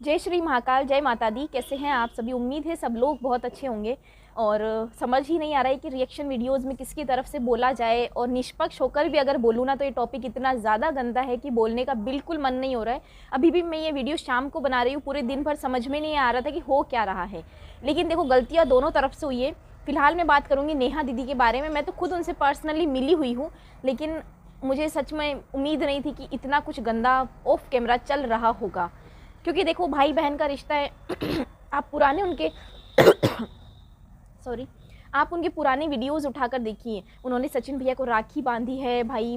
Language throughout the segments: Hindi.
जय श्री महाकाल, जय माता दी। कैसे हैं आप सभी? उम्मीद है सब लोग बहुत अच्छे होंगे। और समझ ही नहीं आ रहा है कि रिएक्शन वीडियोस में किसकी तरफ से बोला जाए। और निष्पक्ष होकर भी अगर बोलूँ ना तो ये टॉपिक इतना ज़्यादा गंदा है कि बोलने का बिल्कुल मन नहीं हो रहा है। अभी भी मैं ये वीडियो शाम को बना रही हूँ, पूरे दिन भर समझ में नहीं आ रहा था कि हो क्या रहा है। लेकिन देखो, गलतियाँ दोनों तरफ से हुई है। फिलहाल मैं बात करूँगी नेहा दीदी के बारे में। मैं तो खुद उनसे पर्सनली मिली हुई हूँ, लेकिन मुझे सच में उम्मीद नहीं थी कि इतना कुछ गंदा ऑफ कैमरा चल रहा होगा। क्योंकि देखो, भाई बहन का रिश्ता है। आप पुराने उनके सॉरी आप उनके पुराने वीडियोस उठाकर देखिए। उन्होंने सचिन भैया को राखी बांधी है, भाई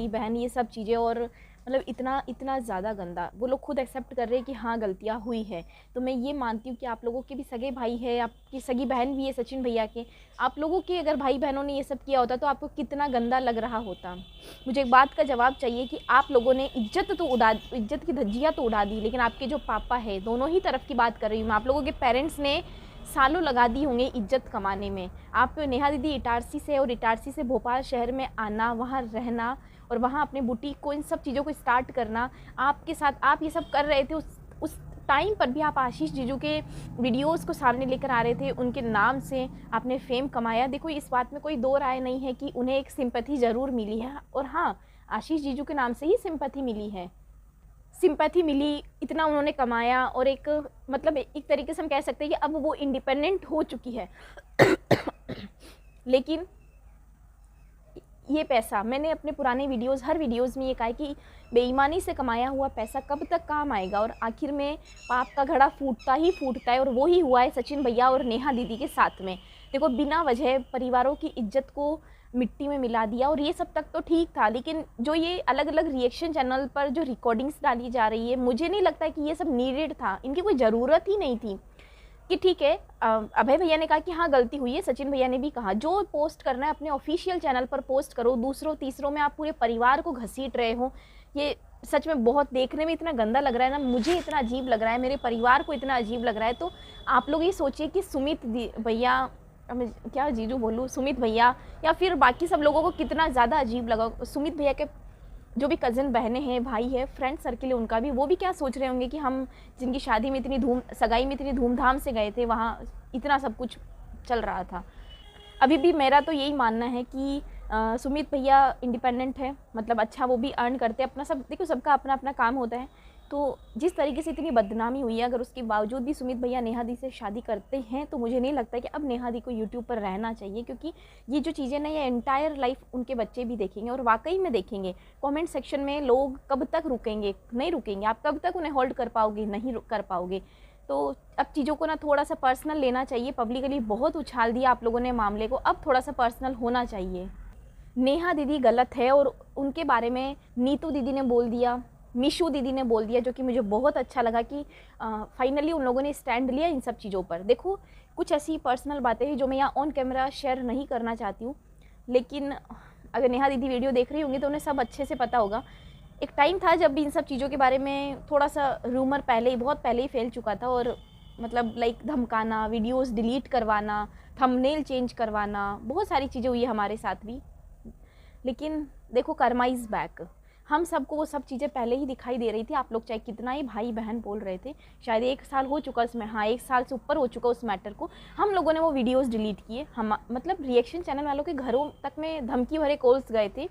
बहन ये सब चीज़ें। और मतलब इतना ज़्यादा गंदा वो लोग खुद एक्सेप्ट कर रहे हैं कि हाँ गलतियाँ हुई है। तो मैं ये मानती हूँ कि आप लोगों के भी सगे भाई है, आपकी सगी बहन भी है सचिन भैया के। आप लोगों के अगर भाई बहनों ने ये सब किया होता तो आपको कितना गंदा लग रहा होता। मुझे एक बात का जवाब चाहिए कि आप लोगों ने इज्जत की धज्जियाँ तो उड़ा दी, लेकिन आपके जो पापा है, दोनों ही तरफ की बात कर रही हूँ मैं, आप लोगों के पेरेंट्स ने सालों लगा दी होंगे इज्जत कमाने में। आप नेहा दीदी इटारसी से, और इटारसी से भोपाल शहर में आना, वहाँ रहना और वहाँ अपने बुटीक को, इन सब चीज़ों को स्टार्ट करना आपके साथ, आप ये सब कर रहे थे। उस टाइम पर भी आप आशीष जीजू के वीडियोस को सामने लेकर आ रहे थे। उनके नाम से आपने फेम कमाया। देखो, इस बात में कोई दो राय नहीं है कि उन्हें एक सिंपैथी ज़रूर मिली है। और हाँ, आशीष जीजू के नाम से ही सिंपैथी मिली, इतना उन्होंने कमाया। और एक मतलब एक तरीके से हम कह सकते हैं कि अब वो इंडिपेंडेंट हो चुकी है। लेकिन ये पैसा, मैंने अपने पुराने हर वीडियोस में ये कहा है कि बेईमानी से कमाया हुआ पैसा कब तक काम आएगा। और आखिर में पाप का घड़ा फूटता ही फूटता है। और वो ही हुआ है सचिन भैया और नेहा दीदी के साथ में। देखो, बिना वजह परिवारों की इज्जत को मिट्टी में मिला दिया। और ये सब तक तो ठीक था, लेकिन जो ये अलग अलग रिएक्शन चैनल पर जो रिकॉर्डिंग्स डाली जा रही है, मुझे नहीं लगता कि ये सब नीडेड था। इनकी कोई ज़रूरत ही नहीं थी। कि ठीक है, अभय भैया ने कहा कि हाँ गलती हुई है, सचिन भैया ने भी कहा जो पोस्ट करना है अपने ऑफिशियल चैनल पर पोस्ट करो। दूसरों तीसरों में आप पूरे परिवार को घसीट रहे हो। ये सच में बहुत देखने में इतना गंदा लग रहा है ना, मुझे इतना अजीब लग रहा है, मेरे परिवार को इतना अजीब लग रहा है। तो आप लोग ये सोचिए कि सुमित भैया, मैं क्या जीजू बोलूँ, सुमित भैया या फिर बाकी सब लोगों को कितना ज़्यादा अजीब लगा। सुमित भैया के जो भी कज़न बहनें हैं, भाई है, फ्रेंड सर्किल है उनका भी, वो भी क्या सोच रहे होंगे कि हम जिनकी शादी में सगाई में इतनी धूमधाम से गए थे, वहाँ इतना सब कुछ चल रहा था। अभी भी मेरा तो यही मानना है कि सुमित भैया इंडिपेंडेंट है, मतलब अच्छा वो भी अर्न करते हैं अपना। सब देखो, सबका अपना अपना काम होता है। तो जिस तरीके से इतनी बदनामी हुई है, अगर उसके बावजूद भी सुमित भैया नेहा दी से शादी करते हैं, तो मुझे नहीं लगता कि अब नेहा दी को यूट्यूब पर रहना चाहिए। क्योंकि ये जो चीज़ें ना, ये एंटायर लाइफ उनके बच्चे भी देखेंगे और वाकई में देखेंगे। कमेंट सेक्शन में लोग कब तक रुकेंगे? नहीं रुकेंगे। आप कब तक उन्हें होल्ड कर पाओगे? नहीं कर पाओगे। तो अब चीज़ों को ना थोड़ा सा पर्सनल लेना चाहिए। पब्लिकली बहुत उछाल दिया आप लोगों ने मामले को, अब थोड़ा सा पर्सनल होना चाहिए। नेहा दीदी गलत है और उनके बारे में नीतू दीदी ने बोल दिया, मीशू दीदी ने बोल दिया, जो कि मुझे बहुत अच्छा लगा कि फाइनली उन लोगों ने स्टैंड लिया इन सब चीज़ों पर। देखो, कुछ ऐसी पर्सनल बातें हैं जो मैं यहाँ ऑन कैमरा शेयर नहीं करना चाहती हूँ, लेकिन अगर नेहा दीदी वीडियो देख रही होंगी तो उन्हें सब अच्छे से पता होगा। एक टाइम था जब इन सब चीज़ों के बारे में थोड़ा सा रूमर बहुत पहले ही फैल चुका था। और मतलब लाइक धमकाना, वीडियोस डिलीट करवाना, थंबनेल चेंज करवाना, बहुत सारी चीज़ें हुई हमारे साथ भी। लेकिन देखो, कर्मा इज़ बैक। हम सबको वो सब चीज़ें पहले ही दिखाई दे रही थी। आप लोग चाहे कितना ही भाई बहन बोल रहे थे, शायद 1 साल हो चुका उसमें, हाँ 1 साल से ऊपर हो चुका उस मैटर को। हम लोगों ने वो वीडियोस डिलीट किए। हम मतलब रिएक्शन चैनल वालों के घरों तक में धमकी भरे कॉल्स गए थे।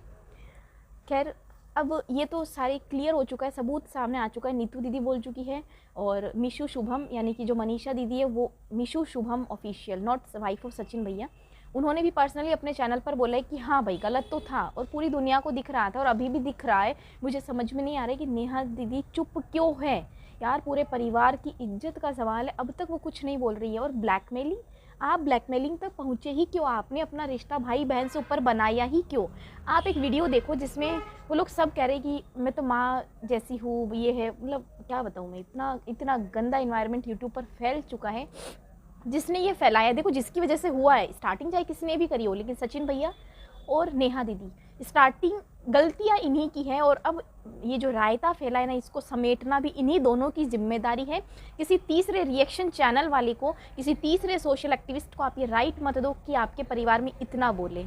खैर, अब ये तो सारे क्लियर हो चुका है, सबूत सामने आ चुका है। नीतू दीदी बोल चुकी है और मीशू शुभम, यानी कि जो मनीषा दीदी है, वो Meeshu Shubham official, not wife of Sachin भैया, उन्होंने भी पर्सनली अपने चैनल पर बोला है कि हाँ भाई गलत तो था और पूरी दुनिया को दिख रहा था और अभी भी दिख रहा है। मुझे समझ में नहीं आ रहा है कि नेहा दीदी चुप क्यों है यार। पूरे परिवार की इज्जत का सवाल है, अब तक वो कुछ नहीं बोल रही है। और ब्लैकमेलिंग, आप ब्लैकमेलिंग तक पहुँचे ही क्यों? आपने अपना रिश्ता भाई बहन से ऊपर बनाया ही क्यों? आप एक वीडियो देखो जिसमें वो लोग सब कह रहे हैं कि मैं तो माँ जैसी हूँ, ये है, मतलब क्या बताऊँ मैं। इतना गंदा इन्वायरमेंट यूट्यूब पर फैल चुका है। जिसने ये फैलाया, देखो जिसकी वजह से हुआ है, स्टार्टिंग चाहे किसी ने भी करी हो, लेकिन सचिन भैया और नेहा दीदी, स्टार्टिंग गलतियां इन्हीं की है। और अब ये जो रायता फैला है ना, इसको समेटना भी इन्हीं दोनों की जिम्मेदारी है। किसी तीसरे रिएक्शन चैनल वाले को, किसी तीसरे सोशल एक्टिविस्ट को आप ये राइट मत दो कि आपके परिवार में इतना बोले।